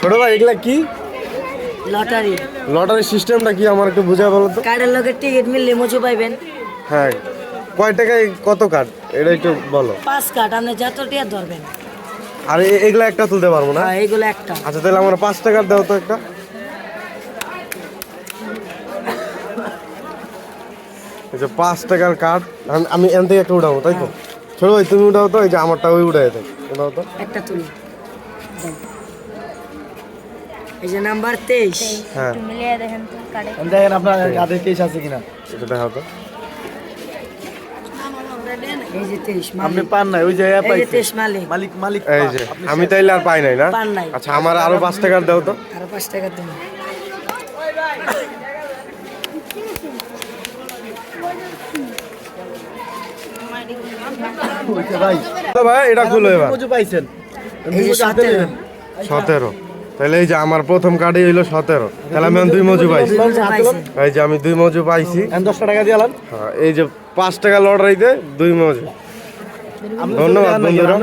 ছোট ভাই এগুলা কি? লটারি। লটারি সিস্টেমটা কি আমার একটু বুঝায় বলো তো। কার্ডের লগে টিকিট মিললে মজু পাইবেন। হ্যাঁ, কয় টাকায় কত কার্ড এটা একটু বলো। 5 কার্ড আপনি যত টিয়া ধরবেন। আর এগুলা একটা তুলতে পারবো না? হ্যাঁ, এইগুলো একটা। আচ্ছা তাহলে আমার 5 টাকার দাও তো একটা। এই যে 5 টাকার কার্ড আমি এখান থেকে একটা উঠাবো তাই তো? ছোট ভাই তুমি উঠাও তো, এই যে আমারটা ওই উঠাই দেয়, উঠাও তো। একটা তুলি। এই যে নাম্বার 23। হ্যাঁ একটু মিলিয়ে দেখেন তো কার্ডে। দেখেন আপনার কার্ডে কেস আছে কিনা। এটা দেখাও তো। এই যে 23 আপনি মালিক। পান নাই ওই যে এই যে 23 মালিক। মালিক মালিক এই যে আমি তাইলে আর পাই নাই না? পান নাই। আচ্ছা আমার আরো 5 টাকার দাও তো। আর 5 টাকা দিন। ভাই তো ভাই এটা খুলো এবার। মজু পাইছেন। এই যে 17। 17। তাহলে এই যে আমার প্রথম কার্ডই হইলো 17। তাহলে আমি 2 মজু পাইছি। মজু পাইছেন। এই যে আমি 2 মজু পাইছি। 10 টাকা দিয়ে আলাম। হ্যাঁ, এই যে 5 টাকা লটারিতে 2 মজু। ধন্যবাদ বন্ধুরা।